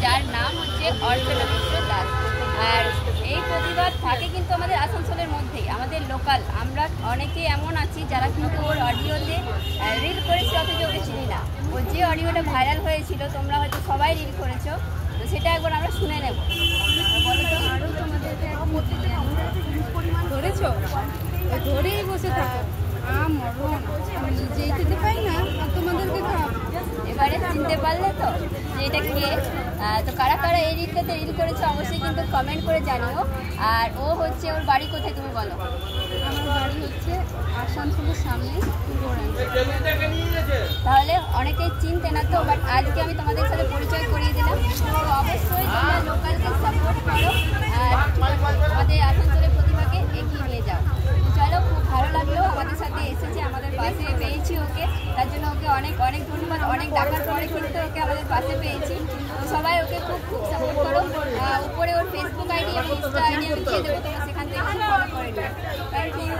যার নাম হচ্ছে অর্চনা মিশ্র দাস। আর এই প্রতিবাদ থাকে কিন্তু আমাদের আসানসোলের মধ্যেই, আমাদের লোকাল। আমরা অনেকে এমন আছি যারা কিন্তু ওর অডিওতে রিল করেছি অথচ ওকে চিনি না। ওর যে অডিওটা ভাইরাল হয়েছিল, তোমরা হয়তো সবাই রিল করেছো, তো সেটা একবার আমরা শুনে নেব। বলো তো। আরও তোমাদেরকে ধরেছো, ধরেই বসে থাকো। মরণ, আমি নিজেই খেতে পাই না আর তোমাদেরকে খাওয়াবো। এবারে চিনতে পারলে তো যে এটা কে? তো কারা কারা এই রিলটাতে রিল করেছে অবশ্যই কিন্তু কমেন্ট করে জানিও। আর ও হচ্ছে, ওর বাড়ি কোথায় তুমি বলো? আমার বাড়ি হচ্ছে আসানসোলের সামনে। তাহলে অনেকেই চিনতে না তো, বাট আজকে আমি তোমাদের সাথে পরিচয় করিয়ে দিলাম। তো অবশ্যই তোমরা লোকালকে সাপোর্ট করো আর আমাদের আসানসোলের প্রতিভাকে এগিয়ে নিয়ে যাও। চলো, খুব ভালো লাগলো আমাদের সাথে এসেছে, আমাদের পাশে পেয়েছি ওকে, তার জন্য ওকে অনেক অনেক ধন্যবাদ। অনেক ডাকার পরে কিন্তু ওকে আমাদের পাশে পেয়েছি। তো সবাই ওকে খুব খুব সাপোর্ট করো। উপরে ওর ফেসবুক আইডি এবং ইনস্টা আইডি আমি দিয়ে দেবো, তোমরা সেখান থেকে ফলো করে নিও। Thank you.